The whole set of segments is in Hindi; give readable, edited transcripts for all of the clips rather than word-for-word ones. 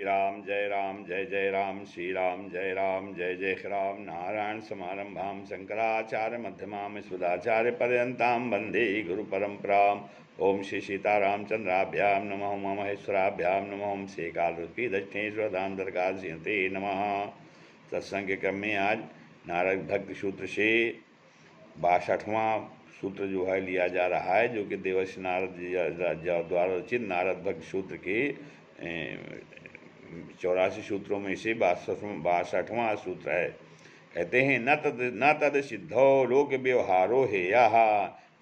राम जय जय राम, श्री राम जय जय राम। नारायण समारंभां शंकराचार्य मध्यमां अस्मदाचार्य पर्यन्तां वन्दे गुरु परंपराम्। ओम श्री सीतारामचंद्राभ्यां नमः, उमा महेश्वराभ्यां नमः, ओम श्री एकादशी दक्षिणेश्वर दामोदरकादशीते नमः। सत्संग के क्रम में आज नारद भक्ति सूत्र से 62वां सूत्र जो है लिया जा रहा है, जो कि देवर्षि नारद द्वारा रचित नारद भक्ति सूत्र के 84 सूत्रों में से 62वां सूत्र है। कहते हैं न तद सिद्धो लोक व्यवहारो हेयः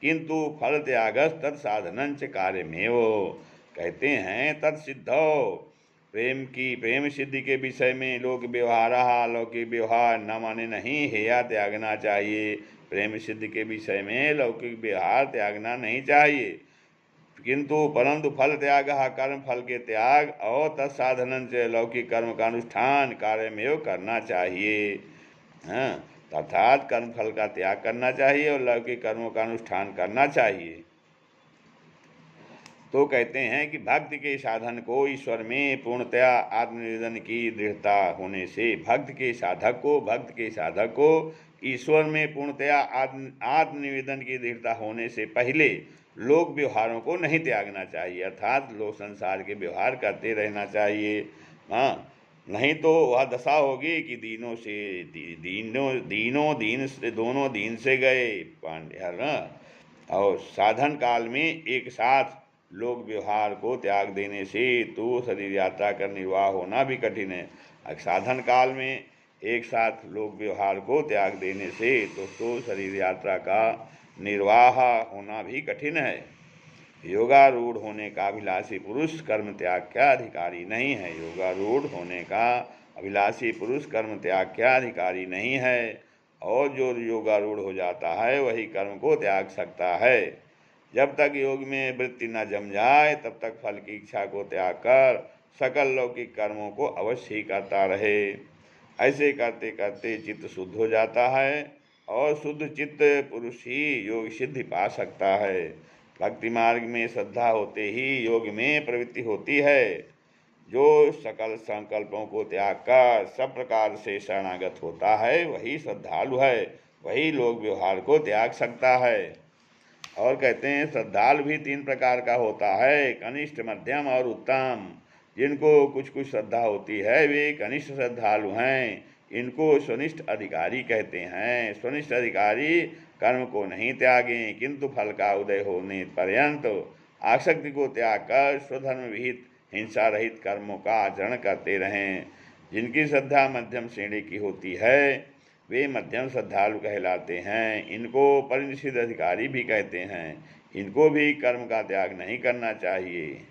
किंतु फल त्यागस तत्साधनं च कार्यमेव। कहते हैं तत्सिद्धो, प्रेम सिद्धि के विषय में लोक व्यवहार, लौकिक व्यवहार न माने नहीं, हेया त्यागना चाहिए। प्रेम सिद्धि के विषय में लौकिक व्यवहार त्यागना नहीं चाहिए, किंतु परंतु फल त्याग, कर्म फल के त्याग और तत्साधन से लौकिक कर्म का अनुष्ठान कार्य में करना चाहिए। अर्थात कर्म फल का त्याग करना चाहिए और लौकिक कर्मों का अनुष्ठान करना चाहिए। तो कहते हैं कि भक्ति के साधन को ईश्वर में पूर्णतया आत्मनिवेदन की दृढ़ता होने से, भक्त के साधक को ईश्वर में पूर्णतया आत्मनिवेदन की दृढ़ता होने से पहले लोक व्यवहारों को नहीं त्यागना चाहिए, अर्थात लोक संसार के व्यवहार करते रहना चाहिए। नहीं तो वह दशा होगी कि दोनों दीन से गए पांड्य। और साधन काल में एक साथ लोक व्यवहार को त्याग देने से तो शरीर यात्रा का निर्वाह होना भी कठिन है। साधन काल में एक साथ लोक व्यवहार को त्याग देने से तो शरीर यात्रा का निर्वाह होना भी कठिन है। योगारूढ़ होने का अभिलाषी पुरुष कर्म त्याग का अधिकारी नहीं है। योगारूढ़ होने का अभिलाषी पुरुष कर्म त्याग का अधिकारी नहीं है, और जो योगारूढ़ हो जाता है वही कर्म को त्याग सकता है। जब तक योग में वृत्ति न जम जाए तब तक फल की इच्छा को त्याग कर सकल लौकिक कर्मों को अवश्य ही करता रहे। ऐसे करते करते चित्त शुद्ध हो जाता है, और शुद्ध चित्त पुरुष ही योग सिद्धि पा सकता है। भक्ति मार्ग में श्रद्धा होते ही योग में प्रवृत्ति होती है। जो सकल संकल्पों को त्याग कर सब प्रकार से शरणागत होता है वही श्रद्धालु है, वही लोक व्यवहार को त्याग सकता है। और कहते हैं श्रद्धालु भी 3 प्रकार का होता है, कनिष्ठ, मध्यम और उत्तम। जिनको कुछ श्रद्धा होती है वे कनिष्ठ श्रद्धालु हैं। इनको स्वनिष्ठ अधिकारी कहते हैं। स्वनिष्ठ अधिकारी कर्म को नहीं त्यागें, किंतु फल का उदय होने पर्यंत आसक्ति को त्याग कर स्वधर्म विहित हिंसा रहित कर्मों का आचरण करते रहें। जिनकी श्रद्धा मध्यम श्रेणी की होती है वे मध्यम श्रद्धालु कहलाते हैं। इनको परिनिषिद्ध अधिकारी भी कहते हैं। इनको भी कर्म का त्याग नहीं करना चाहिए।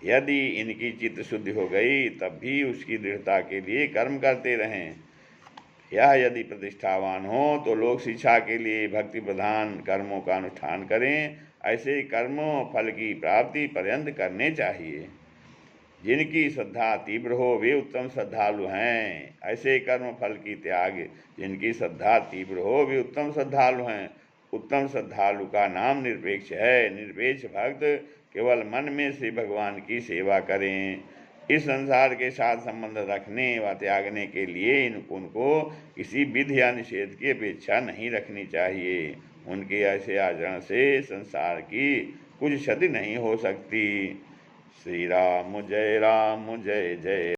यदि इनकी चित्त शुद्धि हो गई तब भी उसकी दृढ़ता के लिए कर्म करते रहें। यह यदि प्रतिष्ठावान हो तो लोक शिक्षा के लिए भक्ति प्रधान कर्मों का अनुष्ठान करें। ऐसे कर्मों फल की प्राप्ति पर्यंत करने चाहिए। जिनकी श्रद्धा तीव्र हो वे उत्तम श्रद्धालु हैं। ऐसे कर्म फल की त्याग जिनकी श्रद्धा तीव्र हो वे उत्तम श्रद्धालु हैं। उत्तम श्रद्धालु का नाम निरपेक्ष है। निरपेक्ष भक्त केवल मन में श्री भगवान की सेवा करें। इस संसार के साथ संबंध रखने व त्यागने के लिए उनको किसी विधि या निषेध की अपेक्षा नहीं रखनी चाहिए। उनके ऐसे आचरण से संसार की कुछ क्षति नहीं हो सकती। श्री राम जय जय।